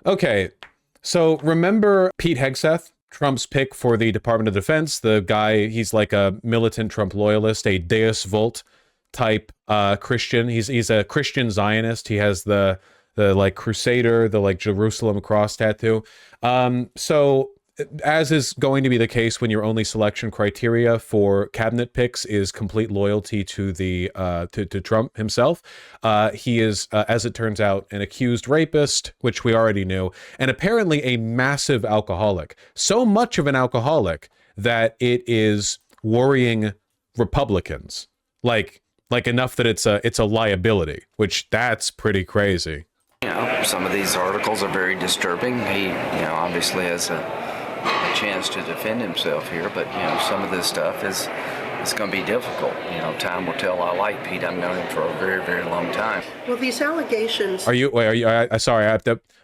Okay, so remember Pete Hegseth, Trump's pick for the Department of Defense? The guy, he's like a militant Trump loyalist, a Deus Vult type Christian. He's a Christian Zionist. He has the like Crusader, the like Jerusalem cross tattoo. So as is going to be the case when your only selection criteria for cabinet picks is complete loyalty to the to Trump himself, he is, as it turns out, an accused rapist, which we already knew, and apparently a massive alcoholic. So much of an alcoholic that it is worrying Republicans, like enough that it's a liability, which that's pretty crazy. You know, some of these articles are very disturbing. He, obviously has a chance to defend himself here, but some of this stuff is going to be difficult. Time will tell. I like Pete. I've known him for a very, very long time. Well, these allegations. Sorry,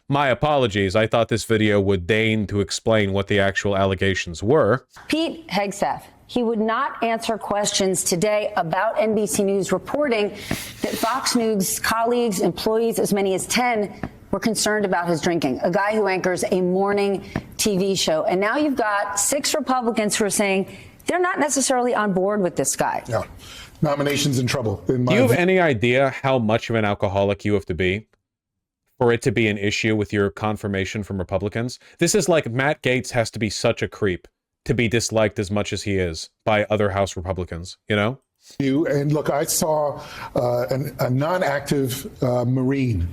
my apologies. I thought this video would deign to explain what the actual allegations were. Pete Hegseth. He would not answer questions today about NBC News reporting that Fox News colleagues, employees, as many as 10, were concerned about his drinking, a guy who anchors a morning TV show. And now you've got 6 Republicans who are saying they're not necessarily on board with this guy. Yeah. Nomination's in trouble. Do you have any idea how much of an alcoholic you have to be for it to be an issue with your confirmation from Republicans? This is like Matt Gaetz has to be such a creep to be disliked as much as he is by other House Republicans, And look, I saw a non-active Marine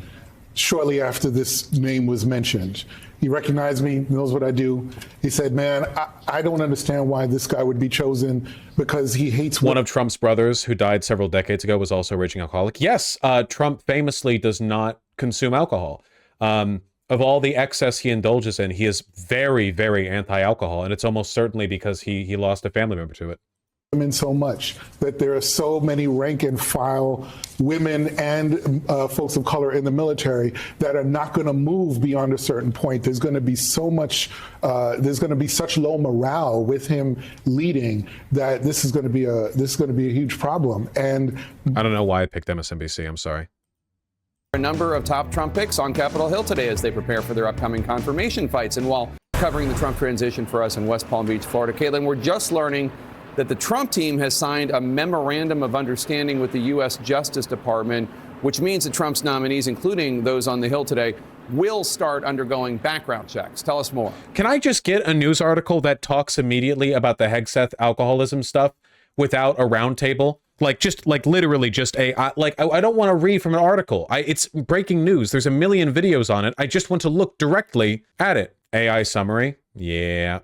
shortly after this name was mentioned. He recognized me, knows what I do. He said, man, I don't understand why this guy would be chosen because he hates... One of Trump's brothers who died several decades ago was also a raging alcoholic. Yes, Trump famously does not consume alcohol. Of all the excess he indulges in, he is very, very anti-alcohol, and it's almost certainly because he lost a family member to it. So much that there are so many rank and file women and folks of color in the military that are not going to move beyond a certain point. There's going to be so much, there's going to be such low morale with him leading that this is going to be a huge problem. And I don't know why I picked MSNBC. I'm sorry. A number of top Trump picks on Capitol Hill today as they prepare for their upcoming confirmation fights. And while covering the Trump transition for us in West Palm Beach, Florida, Caitlin, we're just learning that the Trump team has signed a memorandum of understanding with the U.S. Justice Department, which means that Trump's nominees, including those on the Hill today, will start undergoing background checks. Tell us more. Can I just get a news article that talks immediately about the Hegseth alcoholism stuff without a roundtable? Literally just I don't want to read from an article. It's breaking news. There's a million videos on it. I just want to look directly at it. AI summary. Yeah.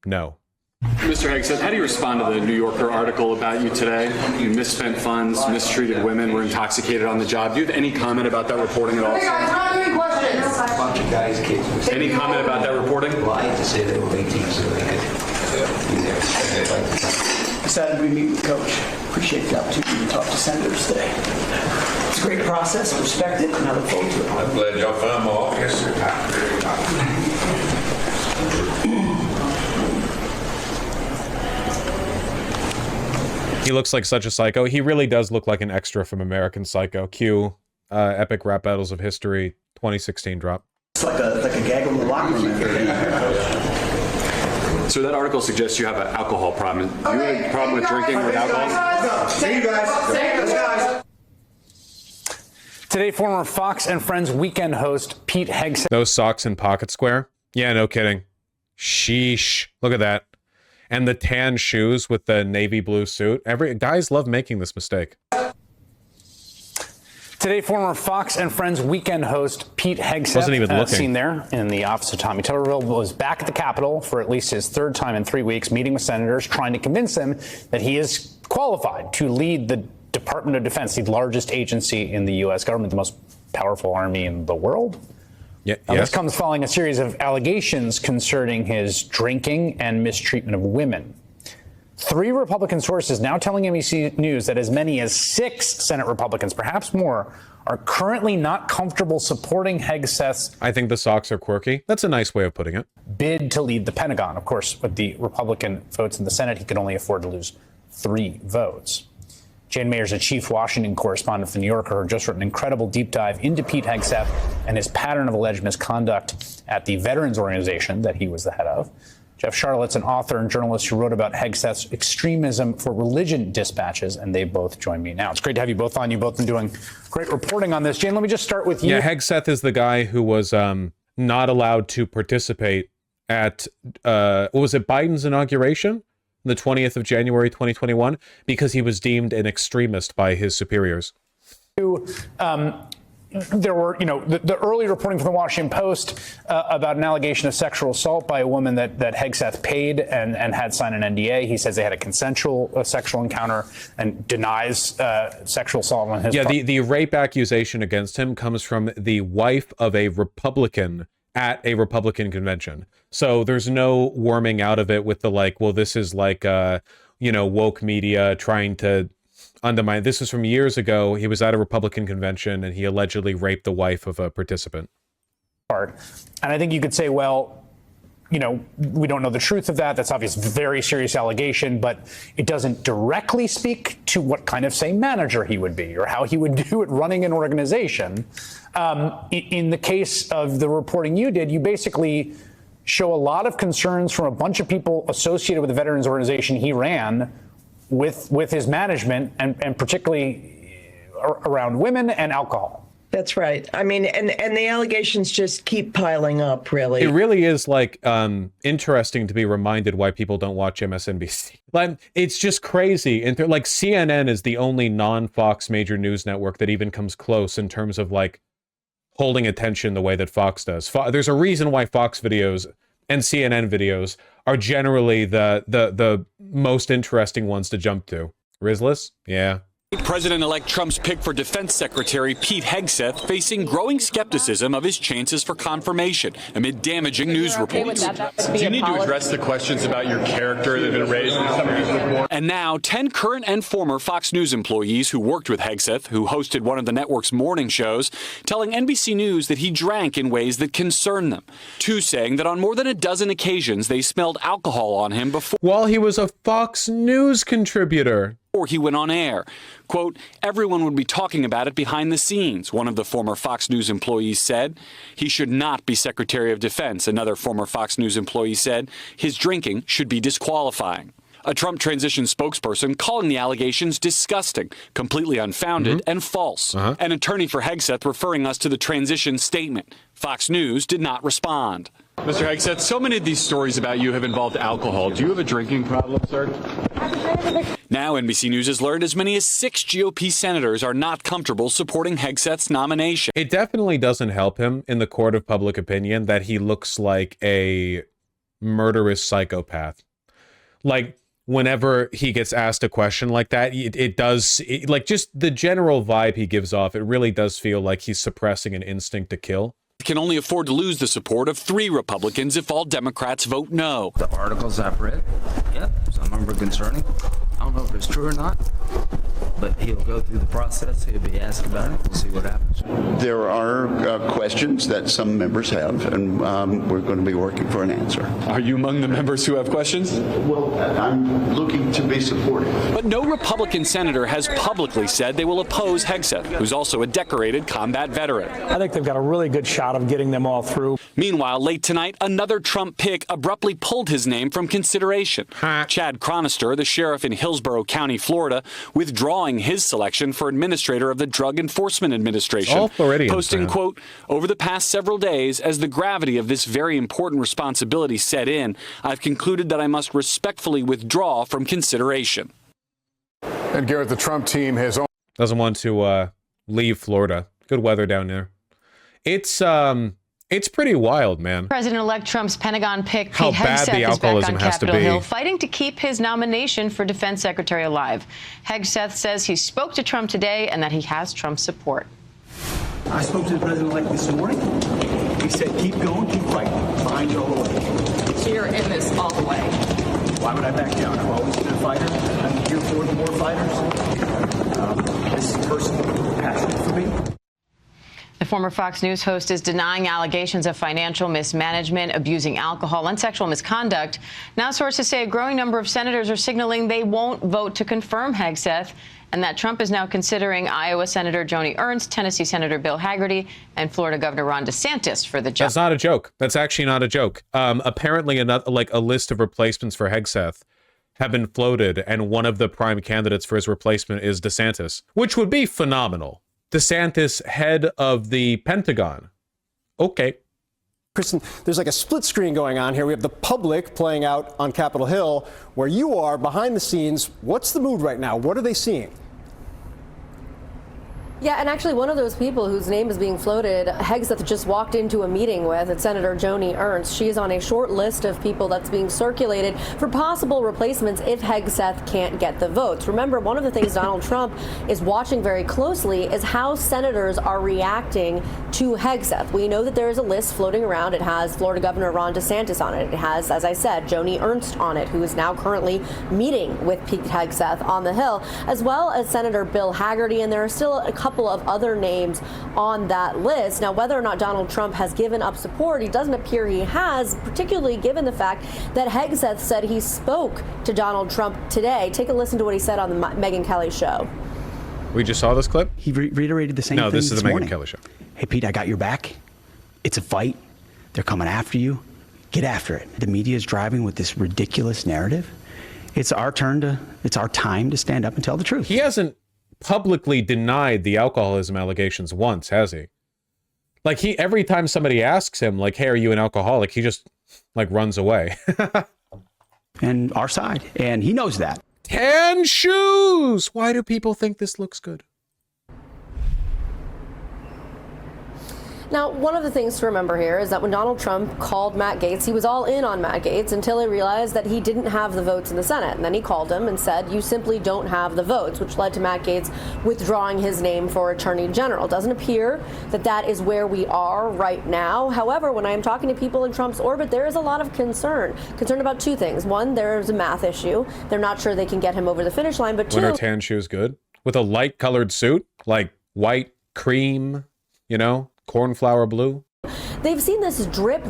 No. Mr. Hegseth, how do you respond to the New Yorker article about you today? You misspent funds, mistreated women, were intoxicated on the job. Do you have any comment about that reporting at all? Hey guys, not any questions. A bunch of guys, kids. Any comment about that reporting? Well, I hate to say they were 18, so they could be there. Decided we meet with Coach. Appreciate the opportunity to talk to senators today. It's a great process. I respect it, and I look forward to it. I'm glad y'all found my office. He looks like such a psycho. He really does look like an extra from American Psycho. Cue Epic Rap Battles of History 2016 drop. It's like a gag in the locker room. So that article suggests you have an alcohol problem. Do you have a problem with drinking with alcohol? See you guys. Today, former Fox and Friends weekend host Pete Hegseth. Those socks in Pocket Square? Yeah, no kidding. Sheesh. Look at that. And the tan shoes with the navy blue suit. Guys love making this mistake. Today, former Fox and Friends weekend host Pete Hegseth, wasn't even looking. Seen there in the office of Tommy Tuberville, was back at the Capitol for at least his 3rd time in 3 weeks, meeting with senators, trying to convince them that he is qualified to lead the Department of Defense, the largest agency in the U.S. government, the most powerful army in the world. Yeah, This comes following a series of allegations concerning his drinking and mistreatment of women. 3 Republican sources now telling NBC News that as many as 6 Senate Republicans, perhaps more, are currently not comfortable supporting Hegseth's... I think the socks are quirky. That's a nice way of putting it. ...bid to lead the Pentagon. Of course, with the Republican votes in the Senate, he could only afford to lose 3 votes. Jane Mayer's a chief Washington correspondent for The New Yorker, who just wrote an incredible deep dive into Pete Hegseth and his pattern of alleged misconduct at the veterans organization that he was the head of. Jeff Charlotte's an author and journalist who wrote about Hegseth's extremism for religion dispatches, and they both join me now. It's great to have you both on. You've both been doing great reporting on this. Jane, let me just start with you. Yeah, Hegseth is the guy who was not allowed to participate at, what was it, Biden's inauguration? The 20th of January, 2021, because he was deemed an extremist by his superiors. There were, the early reporting from the Washington Post about an allegation of sexual assault by a woman that Hegseth paid and had signed an NDA. He says they had a consensual sexual encounter and denies sexual assault on his part. Yeah, the rape accusation against him comes from the wife of a Republican at a Republican convention. So there's no worming out of it with the well, this is woke media trying to undermine. This is from years ago. He was at a Republican convention and he allegedly raped the wife of a participant. And I think you could say, well, we don't know the truth of that. That's obviously a very serious allegation, but it doesn't directly speak to what kind of, say, manager he would be or how he would do it running an organization. In the case of the reporting you did, you basically show a lot of concerns from a bunch of people associated with the veterans organization he ran with his management and particularly around women and alcohol. That's right. I mean, and the allegations just keep piling up, really. It really is interesting to be reminded why people don't watch MSNBC. It's just crazy. And CNN is the only non-Fox major news network that even comes close in terms of holding attention the way that Fox does. There's a reason why Fox videos and CNN videos are generally the most interesting ones to jump to. Rizlis? Yeah. President-elect Trump's pick for Defense Secretary Pete Hegseth facing growing skepticism of his chances for confirmation amid damaging news reports. Do you need to address the questions about your character that have been raised in some of these reports? And now, 10 current and former Fox News employees who worked with Hegseth, who hosted one of the network's morning shows, telling NBC News that he drank in ways that concern them. 2 saying that on more than a dozen occasions they smelled alcohol on him before. While he was a Fox News contributor. Before he went on air. Quote, everyone would be talking about it behind the scenes, one of the former Fox News employees said. He should not be Secretary of Defense, another former Fox News employee said. His drinking should be disqualifying. A Trump transition spokesperson calling the allegations disgusting, completely unfounded, and false. An attorney for Hegseth referring us to the transition statement. Fox News did not respond. Mr. Hegseth, so many of these stories about you have involved alcohol. Do you have a drinking problem, sir? Now NBC News has learned as many as 6 GOP senators are not comfortable supporting Hegseth's nomination. It definitely doesn't help him in the court of public opinion that he looks like a murderous psychopath. Whenever he gets asked a question like that, it does, just the general vibe he gives off, it really does feel like he's suppressing an instinct to kill. Can only afford to lose the support of 3 Republicans if all Democrats vote no. The articles I've read, some of them are concerning. I don't know if it's true or not, but he'll go through the process. He'll be asked about it. We'll see what happens. There are questions that some members have, and we're going to be working for an answer. Are you among the members who have questions? Well, I'm looking to be supportive. But no Republican senator has publicly said they will oppose Hegseth, who's also a decorated combat veteran. I think they've got a really good shot of getting them all through. Meanwhile, late tonight, another Trump pick abruptly pulled his name from consideration. Chad Chronister, the sheriff in Hillsborough County, Florida, withdrawing his selection for administrator of the Drug Enforcement Administration. All Floridians, posting, quote, over the past several days, as the gravity of this very important responsibility set in, I've concluded that I must respectfully withdraw from consideration. And Garrett, the Trump team has doesn't want to leave Florida. Good weather down there. It's pretty wild, man. President-elect Trump's Pentagon pick How Pete bad Hegseth the is back alcoholism on has to Capitol be. Hill, fighting to keep his nomination for Defense Secretary alive. Hegseth says he spoke to Trump today and that he has Trump's support. I spoke to the president-elect this morning. He said, keep going, keep fighting. Behind you all the way. So you're in this all the way? Why would I back down? I've always been a fighter. I'm here for the more fighters. This is personal passion for me. The former Fox News host is denying allegations of financial mismanagement, abusing alcohol, and sexual misconduct. Now sources say a growing number of senators are signaling they won't vote to confirm Hegseth and that Trump is now considering Iowa Senator Joni Ernst, Tennessee Senator Bill Hagerty, and Florida Governor Ron DeSantis for the job. That's not a joke. That's actually not a joke. Apparently, a list of replacements for Hegseth have been floated, and one of the prime candidates for his replacement is DeSantis, which would be phenomenal. DeSantis, head of the Pentagon. Okay. Kristen, there's like a split screen going on here. We have the public playing out on Capitol Hill. Where you are, behind the scenes, what's the mood right now? What are they seeing? Yeah, and actually one of those people whose name is being floated, Hegseth just walked into a meeting with, it's Senator Joni Ernst. She is on a short list of people that's being circulated for possible replacements if Hegseth can't get the votes. Remember, one of the things Donald Trump is watching very closely is how senators are reacting to Hegseth. We know that there is a list floating around. It has Florida Governor Ron DeSantis on it. It has, as I said, Joni Ernst on it, who is now currently meeting with Pete Hegseth on the Hill, as well as Senator Bill Hagerty, and there are still a couple of other names on that list. Now, whether or not Donald Trump has given up support, he doesn't appear he has, particularly given the fact that Hegseth said he spoke to Donald Trump today. Take a listen to what he said on the Megyn Kelly show. We just saw this clip? He reiterated the same thing. No, this is the morning. Megyn Kelly show. Hey, Pete, I got your back. It's a fight. They're coming after you. Get after it. The media is driving with this ridiculous narrative. It's our time to stand up and tell the truth. He hasn't publicly denied the alcoholism allegations once, has he? Like, every time somebody asks him, like, hey, are you an alcoholic? He just, like, runs away. And our side. And he knows that. Tan shoes! Why do people think this looks good? Now, one of the things to remember here is that when Donald Trump called Matt Gaetz, he was all in on Matt Gaetz until he realized that he didn't have the votes in the Senate. And then he called him and said, you simply don't have the votes, which led to Matt Gaetz withdrawing his name for Attorney General. It doesn't appear that that is where we are right now. However, when I am talking to people in Trump's orbit, there is a lot of concern about two things. One, there's a math issue. They're not sure they can get him over the finish line. But two, when are tan shoes good? With a light colored suit, like white, cream, you know? Cornflower blue. They've seen this drip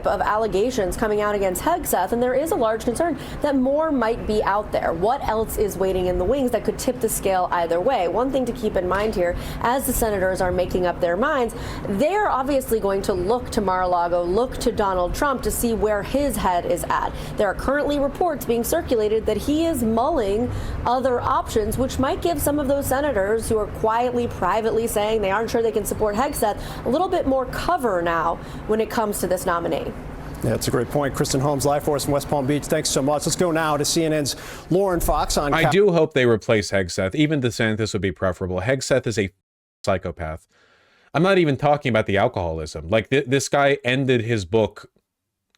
of allegations coming out against Hegseth, and there is a large concern that more might be out there. What else is waiting in the wings that could tip the scale either way? One thing to keep in mind here, as the senators are making up their minds, they're obviously going to look to Mar-a-Lago, look to Donald Trump to see where his head is at. There are currently reports being circulated that he is mulling other options, which might give some of those senators who are quietly, privately saying they aren't sure they can support Hegseth a little bit more cover now when it comes to this nominee. Yeah, that's a great point. Kristen Holmes, live for us in West Palm Beach. Thanks so much. Let's go now to CNN's Lauren Fox on. I do hope they replace Hegseth. Even DeSantis would be preferable. Hegseth is a psychopath. I'm not even talking about the alcoholism. Like, this guy ended his book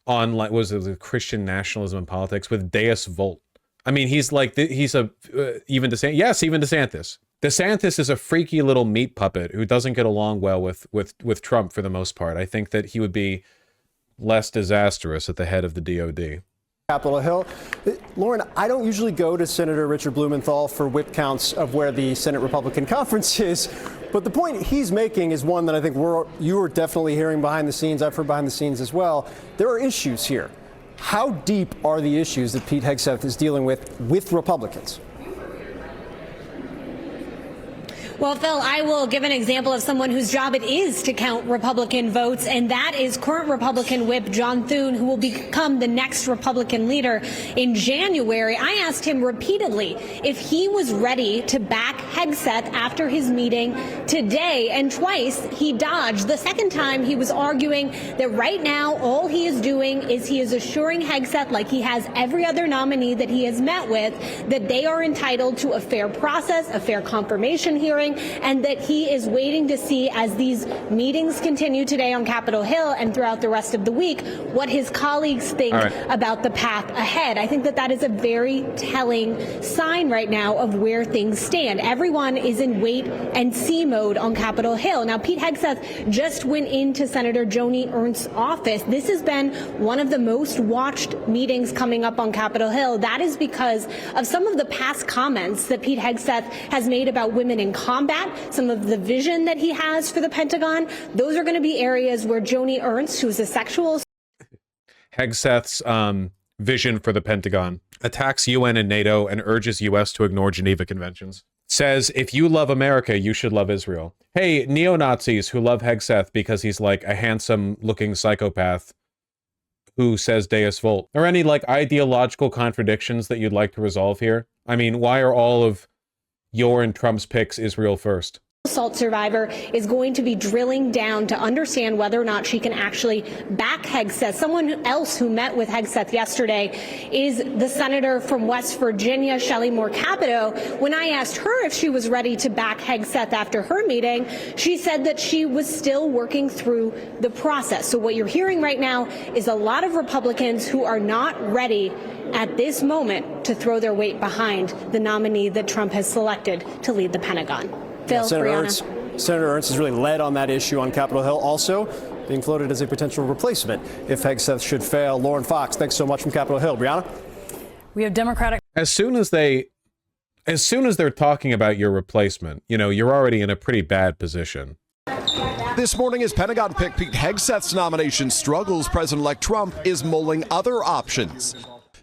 on, like, was it the Christian nationalism and politics with Deus Vult. I mean, he's like, even DeSantis. Yes, even DeSantis. DeSantis is a freaky little meat puppet who doesn't get along well with Trump for the most part. I think that he would be less disastrous at the head of the DOD. Capitol Hill. Lauren, I don't usually go to Senator Richard Blumenthal for whip counts of where the Senate Republican conference is, but the point he's making is one that I think you are definitely hearing behind the scenes. I've heard behind the scenes as well. There are issues here. How deep are the issues that Pete Hegseth is dealing with Republicans? Well, Phil, I will give an example of someone whose job it is to count Republican votes, and that is current Republican whip John Thune, who will become the next Republican leader in January. I asked him repeatedly if he was ready to back Hegseth after his meeting today, and twice he dodged. The second time he was arguing that right now all he is doing is he is assuring Hegseth, like he has every other nominee that he has met with, that they are entitled to a fair process, a fair confirmation hearing, and that he is waiting to see, as these meetings continue today on Capitol Hill and throughout the rest of the week, what his colleagues think about the path ahead. I think that that is a very telling sign right now of where things stand. Everyone is in wait and see mode on Capitol Hill. Now, Pete Hegseth just went into Senator Joni Ernst's office. This has been one of the most watched meetings coming up on Capitol Hill. That is because of some of the past comments that Pete Hegseth has made about women in combat, some of the vision that he has for the Pentagon. Those are going to be areas where Joni Ernst, who's a sexual... Hegseth's vision for the Pentagon: attacks UN and NATO and urges U.S. to ignore Geneva Conventions. says, if you love America, you should love Israel. Hey, neo-Nazis who love Hegseth because he's like a handsome-looking psychopath who says Deus Vult. Or any like ideological contradictions that you'd like to resolve here? I mean, why are all of your and Trump's picks Israel first? Assault survivor is going to be drilling down to understand whether or not she can actually back Hegseth. Someone else who met with Hegseth yesterday is the senator from West Virginia, Shelley Moore Capito. When I asked her if she was ready to back Hegseth after her meeting, she said that she was still working through the process. So what you're hearing right now is a lot of Republicans who are not ready at this moment to throw their weight behind the nominee that Trump has selected to lead the Pentagon. Phil, Senator Ernst has really led on that issue on Capitol Hill, also being floated as a potential replacement if Hegseth should fail. Lauren Fox, thanks so much from Capitol Hill. Brianna? We have Democratic. As soon as they're talking about your replacement, you know, you're already in a pretty bad position. This morning, as Pentagon pick Pete Hegseth's nomination struggles, President-elect Trump is mulling other options.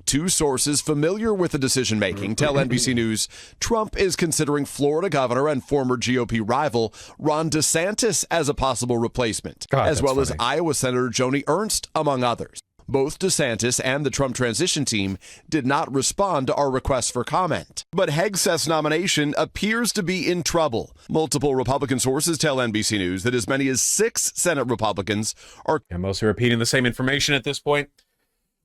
Two sources familiar with the decision-making tell NBC News Trump is considering Florida governor and former GOP rival Ron DeSantis as a possible replacement, as well as Iowa Senator Joni Ernst, among others. Both DeSantis and the Trump transition team did not respond to our request for comment. But Hegseth's nomination appears to be in trouble. Multiple Republican sources tell NBC News that as many as 6 Senate Republicans are mostly repeating the same information at this point.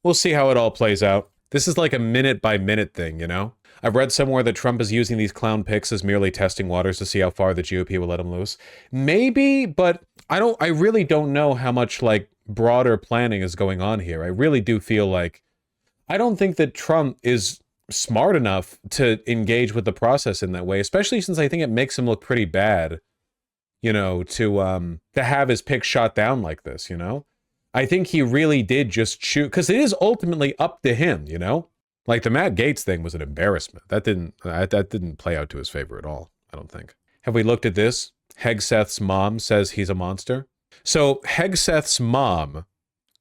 We'll see how it all plays out. This is like a minute-by-minute thing, you know? I've read somewhere that Trump is using these clown picks as merely testing waters to see how far the GOP will let him loose. Maybe, but I really don't know how much, like, broader planning is going on here. I really do feel like I don't think that Trump is smart enough to engage with the process in that way, especially since I think it makes him look pretty bad, you know, to have his pick shot down like this, you know? I think he really did just choose, because it is ultimately up to him, you know? Like the Matt Gaetz thing was an embarrassment. That didn't play out to his favor at all, I don't think. Have we looked at this? Hegseth's mom says he's a monster. So Hegseth's mom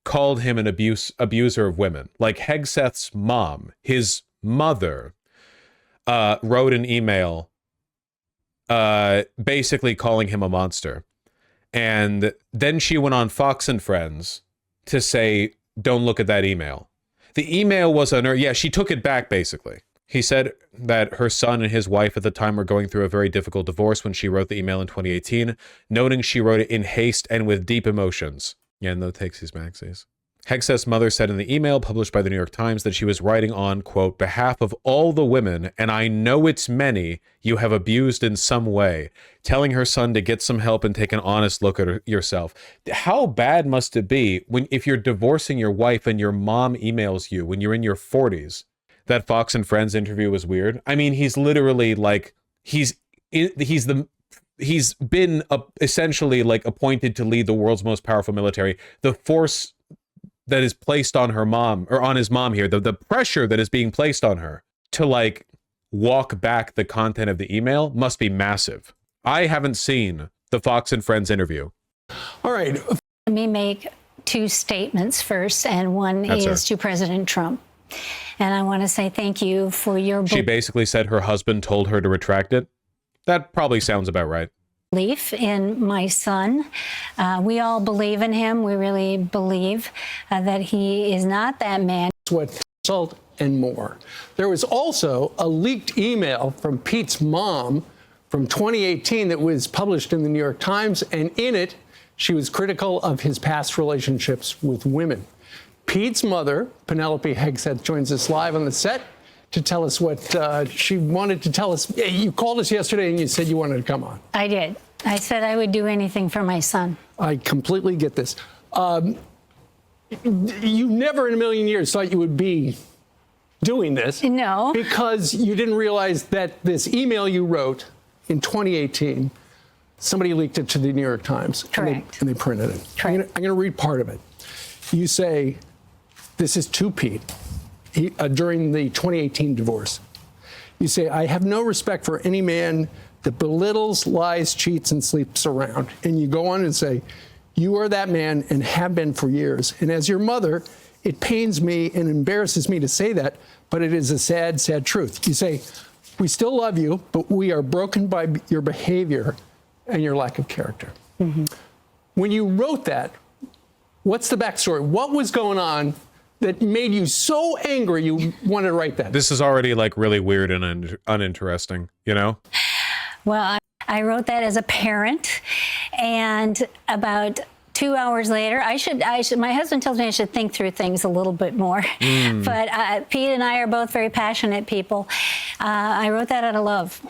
called him an abuser of women. Like Hegseth's mom, his mother, wrote an email basically calling him a monster. And then she went on Fox and Friends to say, don't look at that email. The email was she took it back, basically. He said that her son and his wife at the time were going through a very difficult divorce when she wrote the email in 2018, noting she wrote it in haste and with deep emotions. Yeah, no takes these maxis. Hegseth's mother said in the email published by the New York Times that she was writing on, quote, behalf of all the women, and I know it's many, you have abused in some way, telling her son to get some help and take an honest look at yourself. How bad must it be if you're divorcing your wife and your mom emails you when you're in your 40s? That Fox and Friends interview was weird. I mean, he's literally like, he's been essentially like appointed to lead the world's most powerful military. The force that is placed on her mom, or on his mom here, the pressure that is being placed on her to like walk back the content of the email must be massive. I haven't seen the Fox and Friends interview. All right. Let me make 2 statements first, and one is to President Trump. And I want to say thank you for your She basically said her husband told her to retract it. That probably sounds about right. Belief in my son. We all believe in him. We really believe that he is not that man. What assault and more. There was also a leaked email from Pete's mom from 2018 that was published in the New York Times, and in it, she was critical of his past relationships with women. Pete's mother, Penelope Hegseth, joins us live on the set to tell us what she wanted to tell us. You called us yesterday and you said you wanted to come on. I did. I said I would do anything for my son. I completely get this. You never in a million years thought you would be doing this. No. Because you didn't realize that this email you wrote in 2018, somebody leaked it to the New York Times. Correct. And they printed it. Correct. I'm going to read part of it. You say, this is to Pete. During the 2018 divorce. You say, I have no respect for any man that belittles, lies, cheats, and sleeps around. And you go on and say, you are that man and have been for years. And as your mother, it pains me and embarrasses me to say that, but it is a sad, sad truth. You say, We still love you, but we are broken by your behavior and your lack of character. When you wrote that, what's the backstory? What was going on that made you so angry you wanted to write that? This is already like really weird and uninteresting, you know? Well, I wrote that as a parent, and about 2 hours later, I should. My husband tells me I should think through things a little bit more. But Pete and I are both very passionate people. I wrote that out of love.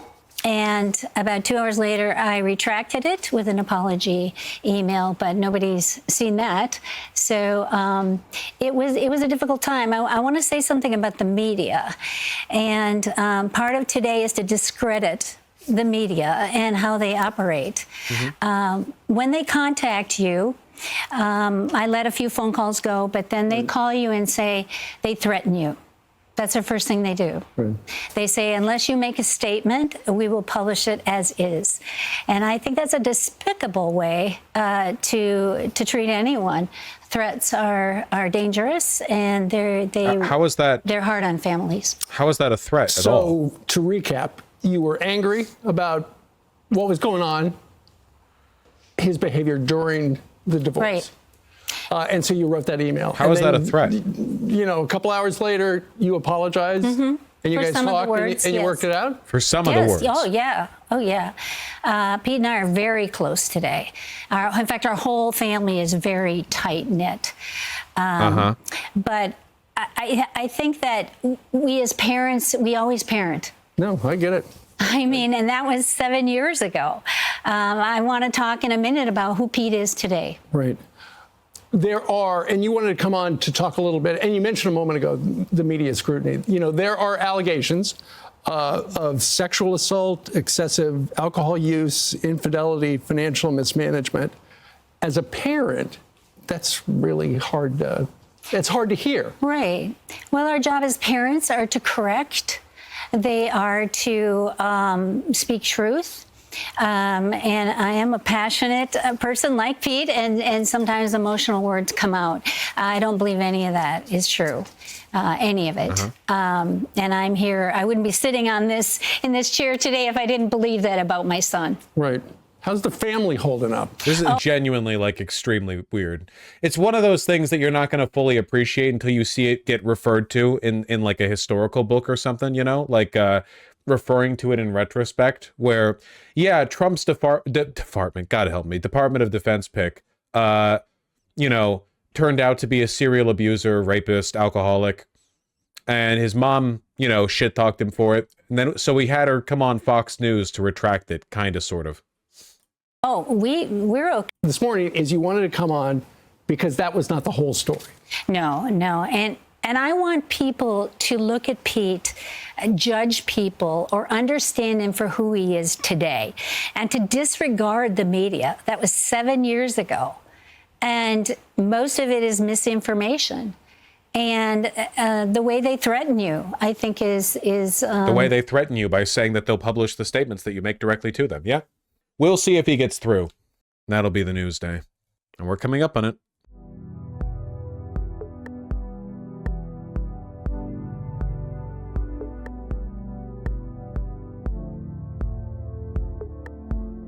And about 2 hours later, I retracted it with an apology email, but nobody's seen that. So it was a difficult time. I want to say something about the media. And part of today is to discredit the media and how they operate. When they contact you, I let a few phone calls go, but then they call you and say they threaten you. That's the first thing they do. They say, unless you make a statement, we will publish it as is. And I think that's a despicable way to treat anyone. Threats are dangerous, and how is that? They're hard on families. How is that a threat at all? So to recap, you were angry about what was going on, his behavior during the divorce. Right. And so you wrote that email. How is that a threat? You know, a couple hours later, you apologized, and you guys talked, and you worked it out? For some of the words. Oh, yeah. Oh, yeah. Pete and I are very close today. In fact, our whole family is very tight-knit. But I think that we as parents, we always parent. No, I get it. I mean, and that was 7 years ago. I want to talk in a minute about who Pete is today. Right. There are, and you wanted to come on to talk a little bit, and you mentioned a moment ago the media scrutiny. You know, there are allegations of sexual assault, excessive alcohol use, infidelity, financial mismanagement. As a parent, that's really hard to, it's hard to hear. Right. Well, our job as parents are to correct. They are to speak truth. And I am a passionate person like Pete, and sometimes emotional words come out. I don't believe any of that is true, any of it. And I'm here. I wouldn't be sitting in this chair today if I didn't believe that about my son. Right. How's the family holding up? This is genuinely like extremely weird. It's one of those things that you're not going to fully appreciate until you see it get referred to in like a historical book or something, you know, like referring to it in retrospect, where, yeah, Trump's Department, God help me, Department of Defense pick, you know, turned out to be a serial abuser, rapist, alcoholic, and his mom, you know, shit talked him for it. And then, so we had her come on Fox News to retract it, kind of, sort of. Oh, we're okay. This morning is you wanted to come on because that was not the whole story. No. And I want people to look at Pete, judge people, or understand him for who he is today, and to disregard the media. That was 7 years ago. And most of it is misinformation. And the way they threaten you, I think, is the way they threaten you by saying that they'll publish the statements that you make directly to them. Yeah. We'll see if he gets through. That'll be the news day. And we're coming up on it.